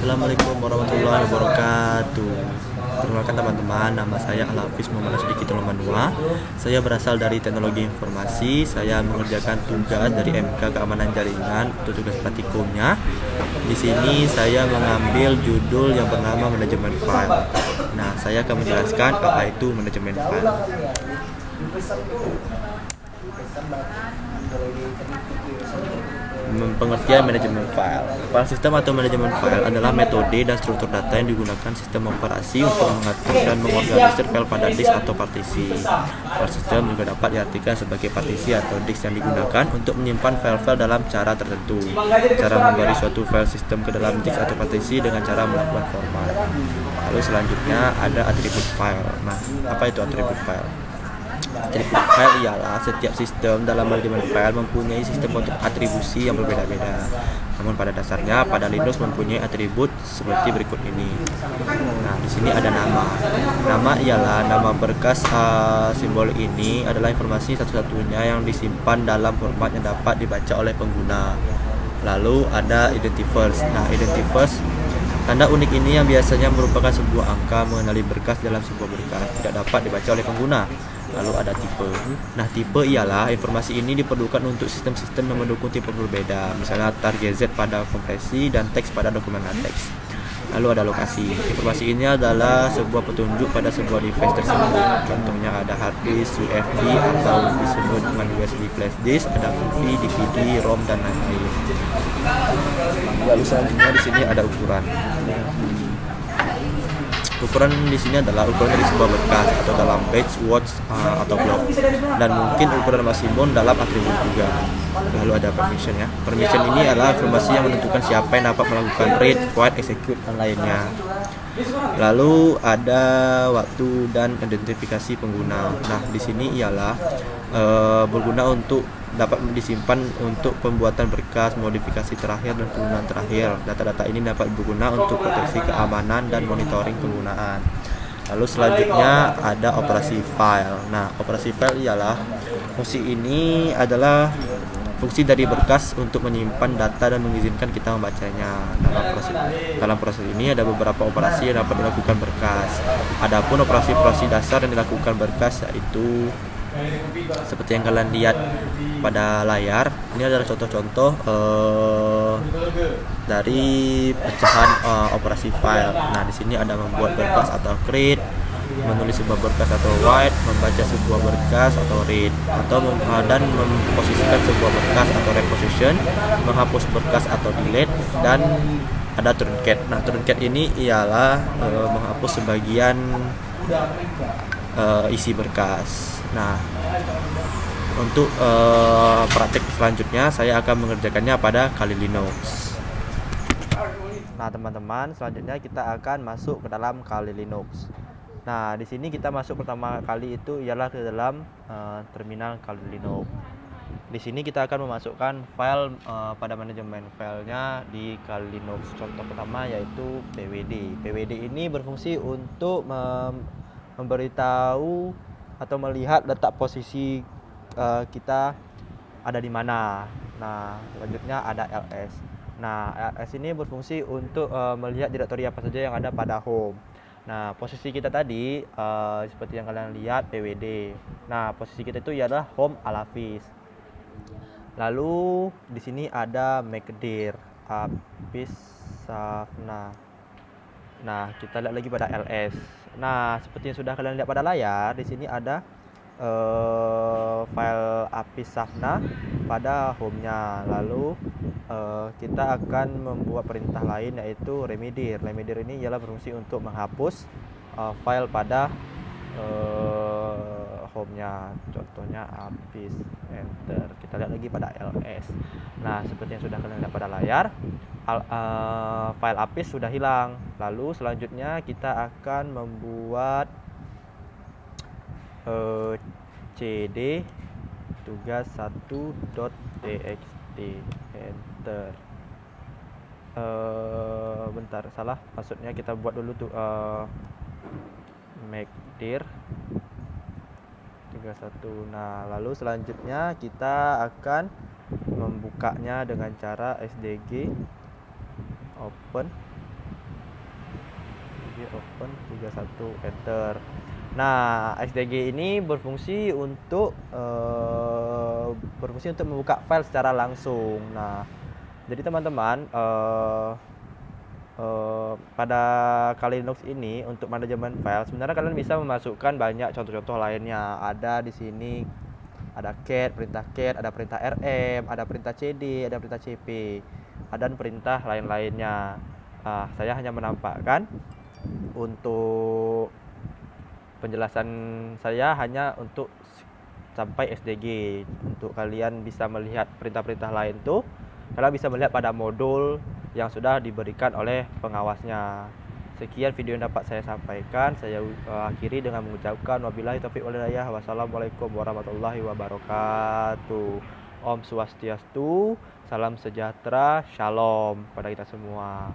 Assalamualaikum warahmatullahi wabarakatuh. Perkenalkan teman-teman, nama saya Al-Hafiz Muhammad Asdiki Tolomanua. Saya berasal dari Teknologi Informasi. Saya mengerjakan tugas dari MK Keamanan Jaringan untuk tugas praktikumnya. Di sini saya mengambil judul yang bernama Manajemen File. Nah, saya akan menjelaskan apa itu manajemen file. Pengertian manajemen file. File system atau manajemen file adalah metode dan struktur data yang digunakan sistem operasi untuk mengatur dan mengorganisir file pada disk atau partisi. File system juga dapat diartikan sebagai partisi atau disk yang digunakan untuk menyimpan file-file dalam cara tertentu. Cara memberi suatu file system ke dalam disk atau partisi dengan cara melakukan format. Lalu selanjutnya ada atribut file. Nah, apa itu atribut file? Atribut file ialah setiap sistem dalam manajemen file mempunyai sistem untuk atribusi yang berbeda-beda. Namun pada dasarnya pada Linux mempunyai atribut seperti berikut ini. Nah, di sini ada nama. Nama ialah nama berkas simbol ini adalah informasi satu-satunya yang disimpan dalam format yang dapat dibaca oleh pengguna. Lalu ada identifiers. Nah, identifiers tanda unik ini yang biasanya merupakan sebuah angka mengenali berkas dalam sebuah berkas tidak dapat dibaca oleh pengguna. Lalu ada tipe. Nah, tipe ialah informasi ini diperlukan untuk sistem-sistem yang mendukung tipe berbeda, misalnya tar-gz pada kompresi dan teks pada dokumen LaTeX. Lalu ada lokasi. Informasi ini adalah sebuah petunjuk pada sebuah device tersebut. Contohnya ada hard disk, UFD atau disebut dengan USB flash disk, ada movie, DVD, ROM dan lain-lain. Lalu selanjutnya di sini ada ukuran. Ukuran di sini adalah ukuran dari sebuah berkas atau dalam page, watch, atau block, dan mungkin ukuran maksimum dalam atribut juga. Lalu ada permission ya. Permission ini adalah informasi yang menentukan siapa yang dapat melakukan read, write, execute, dan lainnya. Lalu ada waktu dan identifikasi pengguna. Nah, di sini ialah berguna untuk dapat disimpan untuk pembuatan berkas, modifikasi terakhir dan penggunaan terakhir. Data-data ini dapat berguna untuk proteksi keamanan dan monitoring penggunaan. Lalu selanjutnya ada operasi file. Nah, operasi file ialah fungsi ini adalah fungsi dari berkas untuk menyimpan data dan mengizinkan kita membacanya. Dalam proses ini ada beberapa operasi yang dapat dilakukan berkas. Adapun operasi-operasi dasar yang dilakukan berkas yaitu seperti yang kalian lihat pada layar. Ini adalah contoh-contoh dari pecahan operasi file. Nah, di sini ada membuat berkas atau create, menulis sebuah berkas atau write, membaca sebuah berkas atau read, atau dan memposisikan sebuah berkas atau reposition, menghapus berkas atau delete, dan ada truncat. Nah, truncat ini ialah menghapus sebagian isi berkas. Nah, untuk praktik selanjutnya saya akan mengerjakannya pada Kali Linux. Nah, teman-teman, selanjutnya kita akan masuk ke dalam Kali Linux. Nah, di sini kita masuk pertama kali itu ialah ke dalam terminal Kali Linux. Di sini kita akan memasukkan file pada manajemen filenya di Kali Linux. Contoh pertama yaitu pwd. Pwd ini berfungsi untuk memberitahu atau melihat letak posisi kita ada di mana. Nah, selanjutnya ada ls. Nah, ls ini berfungsi untuk melihat direktori apa saja yang ada pada home. Nah, posisi kita tadi seperti yang kalian lihat pwd. Nah, posisi kita itu ialah home Al-Hafiz. Lalu di sini ada mkdir, Hafiz Safna. Nah, kita lihat lagi pada ls. Nah, seperti yang sudah kalian lihat pada layar, di sini ada file Hafiz Safna pada home-nya. Lalu kita akan membuat perintah lain yaitu remedir. Remedir ini ialah berfungsi untuk menghapus file pada home-nya. Contohnya Hafiz, enter. Kita lihat lagi pada ls. Nah, seperti yang sudah kalian lihat pada layar, file Hafiz sudah hilang. Lalu selanjutnya kita akan membuat cd tugas 1.txt, enter. Bentar, salah, maksudnya kita buat dulu tuh mkdir 31. Nah, lalu selanjutnya kita akan membukanya dengan cara sdg open SDG open 31 enter. Nah, SDG ini berfungsi untuk membuka file secara langsung. Nah, jadi teman-teman pada Kali Linux ini untuk manajemen file sebenarnya kalian bisa memasukkan banyak contoh-contoh lainnya. Ada di sini ada cat, ada perintah rm, ada perintah cd, ada perintah cp, dan perintah lain-lainnya. Saya hanya menampakkan untuk penjelasan saya hanya untuk sampai SDG. Untuk kalian bisa melihat perintah-perintah lain tuh, kalian bisa melihat pada modul yang sudah diberikan oleh pengawasnya. Sekian video yang dapat saya sampaikan. Saya akhiri dengan mengucapkan wabillahi taufiq wal hidayah. Wassalamualaikum warahmatullahi wabarakatuh. Om Swastiastu, salam sejahtera, shalom pada kita semua.